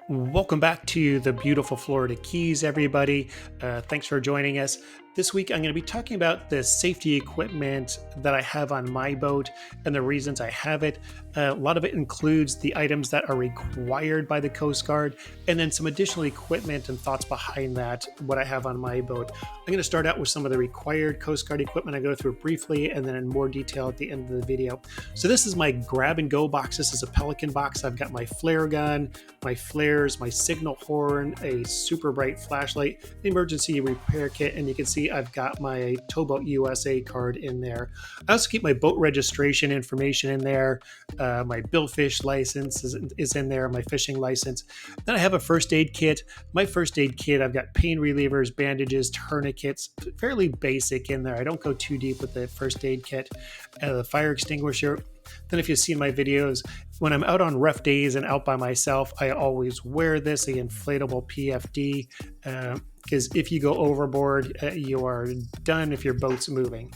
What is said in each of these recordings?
Welcome back to the beautiful Florida Keys, everybody. Thanks for joining us. This week, I'm going to be talking about the safety equipment that I have on my boat and the reasons I have it. A lot of it includes the items that are required by the Coast Guard, and then some additional equipment and thoughts behind that, what I have on my boat. I'm going to start out with some of the required Coast Guard equipment. I go through it briefly and then in more detail at the end of the video. So this is my grab and go box. This is a Pelican box. I've got my flare gun, my flares, my signal horn, a super bright flashlight, emergency repair kit, and you can see I've got my Towboat USA card in there. I also keep my boat registration information in there. My billfish license is in there, my fishing license. Then I have a first aid kit. My first aid kit, I've got pain relievers, bandages, tourniquets, fairly basic in there. I don't go too deep with the first aid kit. The fire extinguisher. Then if you see my videos, when I'm out on rough days and out by myself, I always wear this, the inflatable PFD, because if you go overboard, you are done if your boat's moving.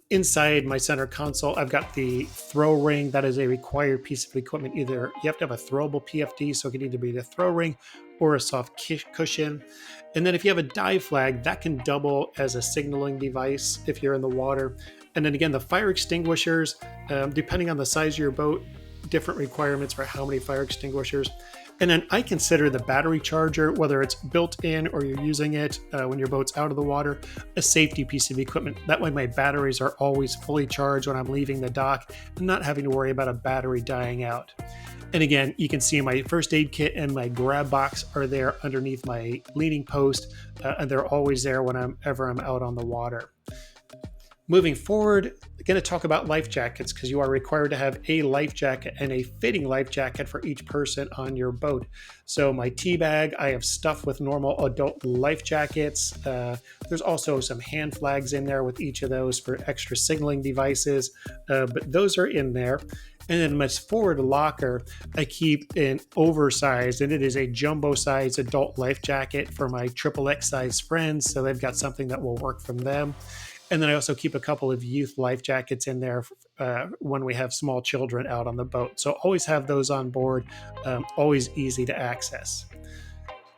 Inside my center console, I've got the throw ring. That is a required piece of equipment. Either you have to have a throwable PFD, so it can either be the throw ring or a soft cushion. And then if you have a dive flag, that can double as a signaling device if you're in the water. And then again, the fire extinguishers, depending on the size of your boat, different requirements for how many fire extinguishers. And then I consider the battery charger, whether it's built in or you're using it when your boat's out of the water, a safety piece of equipment. That way my batteries are always fully charged when I'm leaving the dock and not having to worry about a battery dying out. And again, you can see my first aid kit and my grab box are there underneath my leaning post, and they're always there whenever I'm out on the water. Moving forward, I'm going to talk about life jackets because you are required to have a life jacket and a fitting life jacket for each person on your boat. So my tea bag, I have stuffed with normal adult life jackets. There's also some hand flags in there with each of those for extra signaling devices, but those are in there. And then my forward locker, I keep an oversized, and it is a jumbo size adult life jacket for my triple X size friends. So they've got something that will work from them. And then I also keep a couple of youth life jackets in there when we have small children out on the boat. So always have those on board, always easy to access.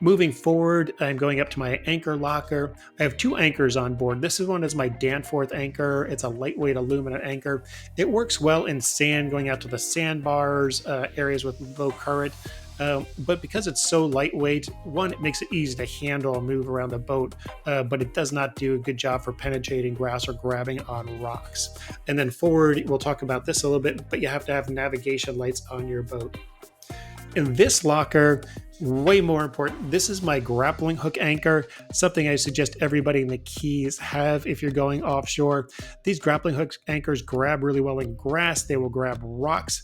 Moving forward, I'm going up to my anchor locker. I have two anchors on board. This one is my Danforth anchor. It's a lightweight aluminum anchor. It works well in sand, going out to the sandbars, areas with low current. But because it's so lightweight, one, it makes it easy to handle and move around the boat, but it does not do a good job for penetrating grass or grabbing on rocks. And then forward, we'll talk about this a little bit, but you have to have navigation lights on your boat. In this locker, way more important, this is my grappling hook anchor, something I suggest everybody in the Keys have if you're going offshore. These grappling hook anchors grab really well in grass. They will grab rocks.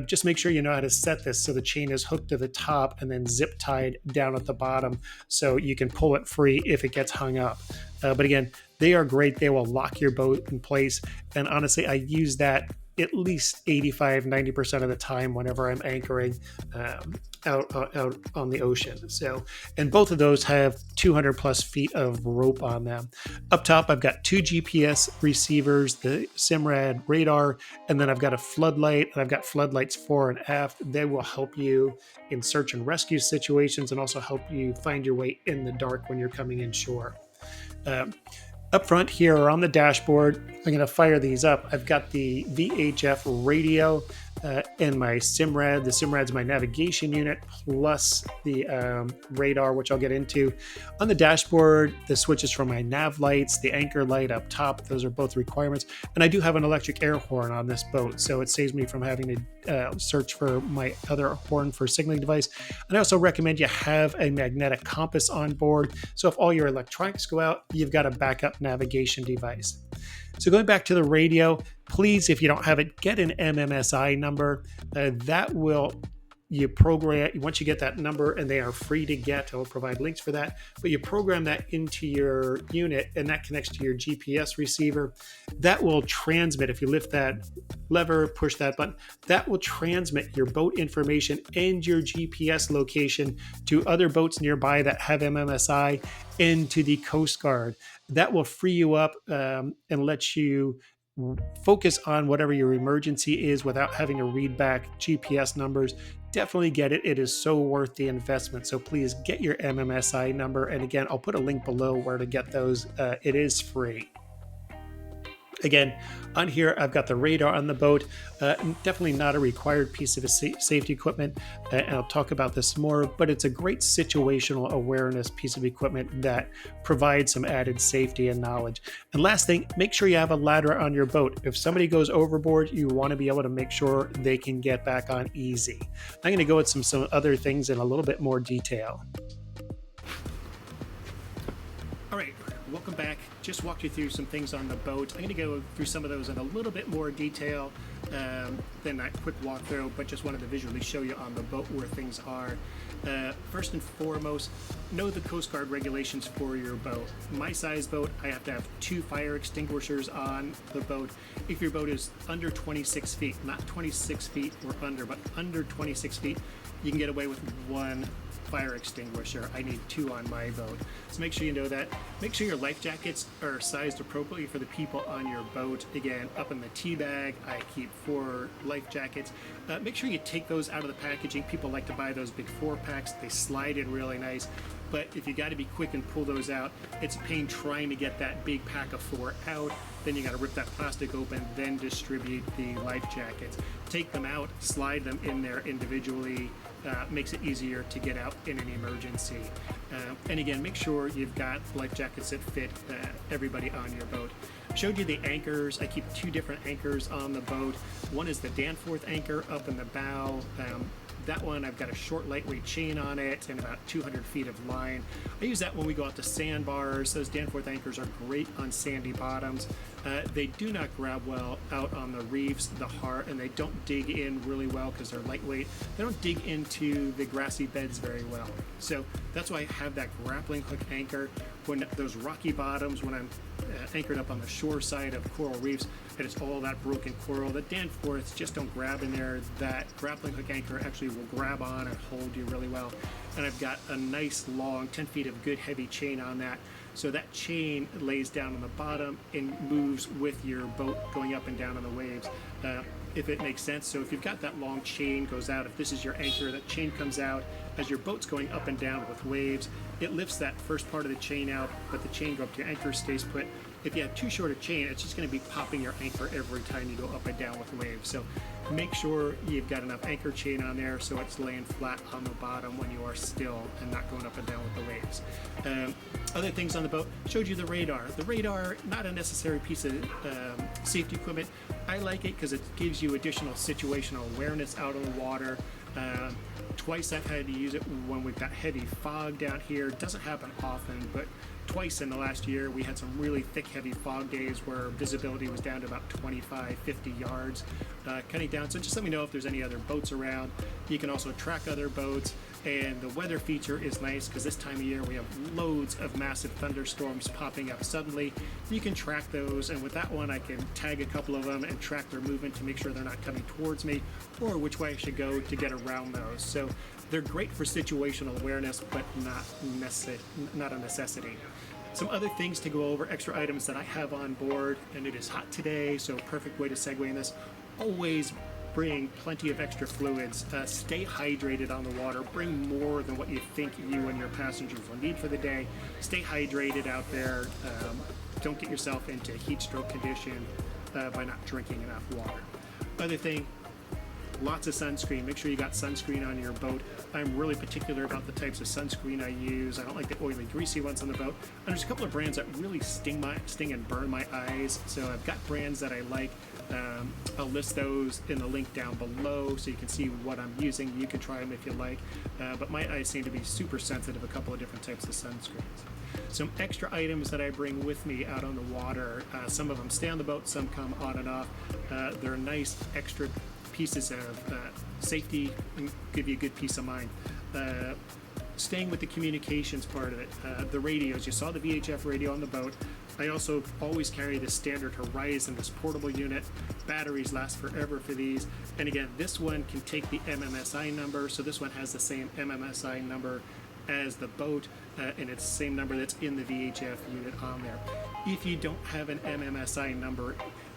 Just make sure you know how to set this so the chain is hooked to the top and then zip tied down at the bottom so you can pull it free if it gets hung up. But again, they are great. They will lock your boat in place. And honestly, I use that at least 85-90% of the time whenever I'm anchoring out on the ocean. So, and both of those have 200 plus feet of rope on them. Up top, I've got two GPS receivers, the Simrad radar, and then I've got a floodlight, and I've got floodlights fore and aft. They will help you in search and rescue situations and also help you find your way in the dark when you're coming inshore. Up front here or on the dashboard, I'm going to fire these up. I've got the VHF radio and my Simrad. The Simrad's my navigation unit plus the radar, which I'll get into. On the dashboard, the switches for my nav lights, the anchor light up top, those are both requirements. And I do have an electric air horn on this boat, so it saves me from having to search for my other horn for signaling device. And I also recommend you have a magnetic compass on board, so if all your electronics go out, you've got a backup navigation device. So going back to the radio, please, if you don't have it, get an MMSI number. That will you program, once you get that number, and they are free to get, I'll provide links for that, but you program that into your unit and that connects to your GPS receiver. That will transmit, if you lift that lever, push that button, that will transmit your boat information and your GPS location to other boats nearby that have MMSI and to the Coast Guard. That will free you up and let you focus on whatever your emergency is without having to read back GPS numbers. definitely get it. It is so worth the investment. So please get your MMSI number. And again, I'll put a link below where to get those. It is free. Again, on here, I've got the radar on the boat. Definitely not a required piece of safety equipment, and I'll talk about this more, but it's a great situational awareness piece of equipment that provides some added safety and knowledge. And last thing, make sure you have a ladder on your boat. If somebody goes overboard, you want to be able to make sure they can get back on easy. I'm going to go with some other things in a little bit more detail. All right, welcome back. Just walked you through some things on the boat. I'm going to go through some of those in a little bit more detail than that quick walkthrough, but just wanted to visually show you on the boat where things are. First and foremost, know the Coast Guard regulations for your boat. My size boat, I have to have 2 fire extinguishers on the boat. If your boat is under 26 feet, not 26 feet or under, but under 26 feet, you can get away with 1 fire extinguisher. I need 2 on my boat. So make sure you know that. Make sure your life jackets are sized appropriately for the people on your boat. Again, up in the tea bag, I keep 4 life jackets. Make sure you take those out of the packaging. People like to buy those big 4-packs. They slide in really nice. But if you got to be quick and pull those out, it's a pain trying to get that big pack of 4 out. Then you got to rip that plastic open, then distribute the life jackets. Take them out, slide them in there individually. Makes it easier to get out in an emergency. And again, make sure you've got life jackets that fit everybody on your boat. Showed you the anchors. I keep 2 different anchors on the boat. One is the Danforth anchor up in the bow. That one, I've got a short, lightweight chain on it and about 200 feet of line. I use that when we go out to sandbars. Those Danforth anchors are great on sandy bottoms. They do not grab well out on the reefs, and they don't dig in really well because they're lightweight. They don't dig into the grassy beds very well. So that's why I have that grappling hook anchor. When those rocky bottoms, when I'm anchored up on the shore side of coral reefs, and it's all that broken coral, the Danforths just don't grab in there. That grappling hook anchor actually will grab on and hold you really well. And I've got a nice long 10 feet of good heavy chain on that. So that chain lays down on the bottom and moves with your boat going up and down on the waves, if it makes sense. So if you've got that long chain goes out, if this is your anchor, that chain comes out as your boat's going up and down with waves. It lifts that first part of the chain out, but the chain go up to your anchor, stays put. If you have too short a chain, it's just going to be popping your anchor every time you go up and down with waves. So make sure you've got enough anchor chain on there so it's laying flat on the bottom when you are still and not going up and down with the waves. Other things on the boat, showed you the radar. The radar, not a necessary piece of safety equipment. I like it because it gives you additional situational awareness out on the water. Twice I've had to use it when we've got heavy fog down here. It doesn't happen often, but twice in the last year we had some really thick, heavy fog days where visibility was down to about 25, 50 yards, cutting down. So just let me know if there's any other boats around. You can also track other boats, and the weather feature is nice because this time of year we have loads of massive thunderstorms popping up suddenly. You can track those, and with that one I can tag a couple of them and track their movement to make sure they're not coming towards me or which way I should go to get around those. So they're great for situational awareness, but not a necessity. Some other things to go over, extra items that I have on board, and it is hot today, so perfect way to segue in this. Always bring plenty of extra fluids. Stay hydrated on the water. Bring more than what you think you and your passengers will need for the day. Stay hydrated out there. Don't get yourself into heat stroke condition by not drinking enough water. Other thing, lots of sunscreen. Make sure you got sunscreen on your boat. I'm really particular about the types of sunscreen I use. I don't like the oily, greasy ones on the boat. And there's a couple of brands that really sting and burn my eyes. So I've got brands that I like. I'll list those in the link down below so you can see what I'm using. You can try them if you like. But my eyes seem to be super sensitive, a couple of different types of sunscreens. Some extra items that I bring with me out on the water. Some of them stay on the boat, some come on and off. They're nice extra pieces of safety and give you a good peace of mind. Staying with the communications part of it, the radios. You saw the VHF radio on the boat. I also always carry the standard Horizon, this portable unit. Batteries last forever for these. And again, this one can take the MMSI number, so this one has the same MMSI number as the boat, and it's the same number that's in the VHF unit on there. If you don't have an MMSI number,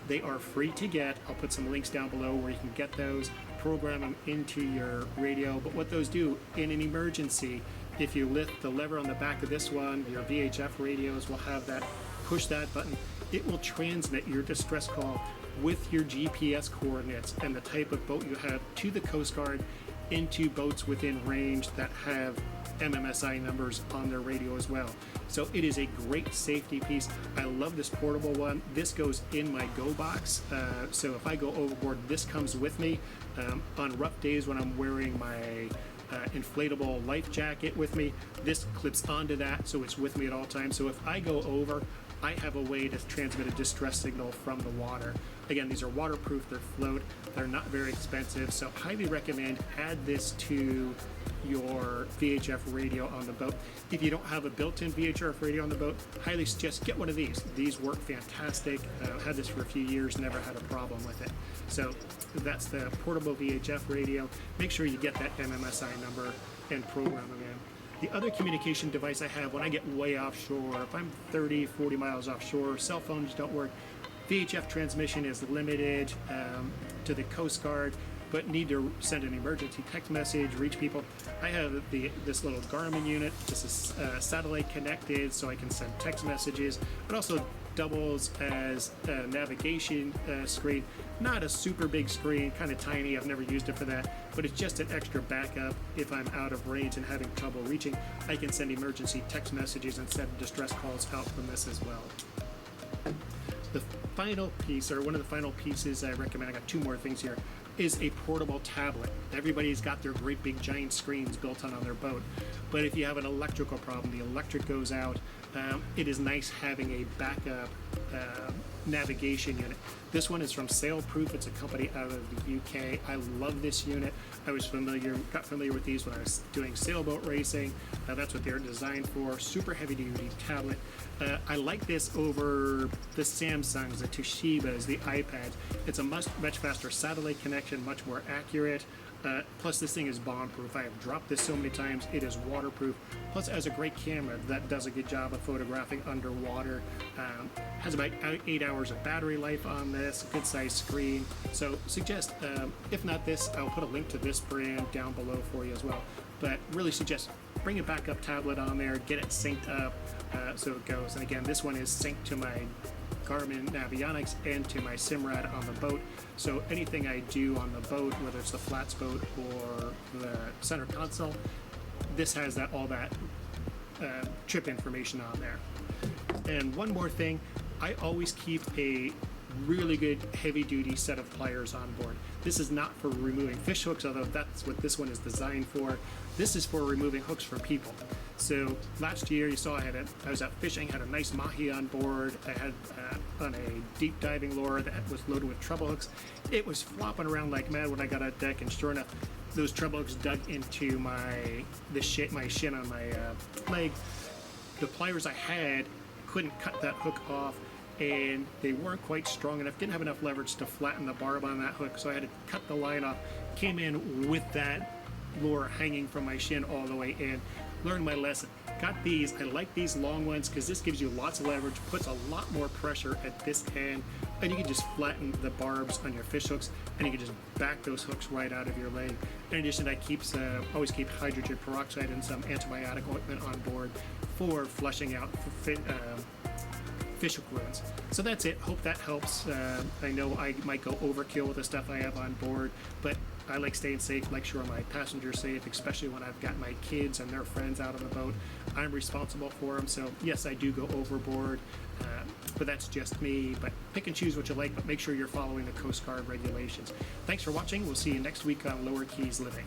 they are free to get. I'll put some links down below where you can get those. program them into your radio. But what those do in an emergency, if you lift the lever on the back of this one, your VHF radios will have that, push that button, it will transmit your distress call with your GPS coordinates and the type of boat you have to the Coast Guard into boats within range that have MMSI numbers on their radio as well. So it is a great safety piece. I love this portable one. This goes in my go box. So if I go overboard, this comes with me. On rough days when I'm wearing my inflatable life jacket with me, this clips onto that, so it's with me at all times. So if I go over, I have a way to transmit a distress signal from the water. Again, these are waterproof, they're float, they're not very expensive, so highly recommend add this to your VHF radio on the boat. If you don't have a built-in VHF radio on the boat, highly suggest get one of these. These work fantastic. Had this for a few years, never had a problem with it. So that's the portable VHF radio. Make sure you get that MMSI number and program them in. The other communication device I have when I get way offshore, if I'm 30, 40 miles offshore, cell phones don't work, VHF transmission is limited to the Coast Guard, but need to send an emergency text message, reach people. I have this little Garmin unit. This is satellite connected, so I can send text messages. It also doubles as a navigation screen. Not a super big screen, kind of tiny. I've never used it for that, but it's just an extra backup. If I'm out of range and having trouble reaching, I can send emergency text messages and send distress calls out from this as well. The final piece, or one of the final pieces I recommend, I got two more things here, is a portable tablet. Everybody's got their great big giant screens built on their boat, but if you have an electrical problem, the electric goes out, it is nice having a backup navigation unit. This one is from Sailproof. It's a company out of the UK. I love this unit. I got familiar with these when I was doing sailboat racing. That's what they're designed for. Super heavy duty tablet. I like this over the Samsungs, the Toshibas, the iPads. It's a much faster satellite connection, much more accurate. Plus this thing is bomb proof. I have dropped this so many times. It is waterproof. Plus it has a great camera that does a good job of photographing underwater. Has about 8 hours of battery life on this, good size screen. So suggest, if not this, I'll put a link to this brand down below for you as well. But really suggest bring a backup tablet on there, get it synced up so it goes. And again, this one is synced to my Garmin Navionics and to my Simrad on the boat. So anything I do on the boat, whether it's the flats boat or the center console, this has all that trip information on there. And one more thing, I always keep a really good heavy duty set of pliers on board. This is not for removing fish hooks, although that's what this one is designed for. This is for removing hooks from people. So last year you saw I was out fishing, had a nice mahi on board. I had on a deep diving lure that was loaded with treble hooks. It was flopping around like mad when I got on deck, and sure enough, those treble hooks dug into my shin on my leg. The pliers I had couldn't cut that hook off, and they weren't quite strong enough, didn't have enough leverage to flatten the barb on that hook, so I had to cut the line off. Came in with that lure hanging from my shin all the way in. Learned my lesson. Got these. I like these long ones because this gives you lots of leverage, puts a lot more pressure at this end, and you can just flatten the barbs on your fish hooks, and you can just back those hooks right out of your leg. In addition, I always keep hydrogen peroxide and some antibiotic ointment on board for flushing out fish hook wounds. So that's it. Hope that helps. I know I might go overkill with the stuff I have on board, but I like staying safe, make sure my passengers safe, especially when I've got my kids and their friends out on the boat. I'm responsible for them, so yes, I do go overboard, but that's just me. But pick and choose what you like, but make sure you're following the Coast Guard regulations. Thanks for watching. We'll see you next week on Lower Keys Living.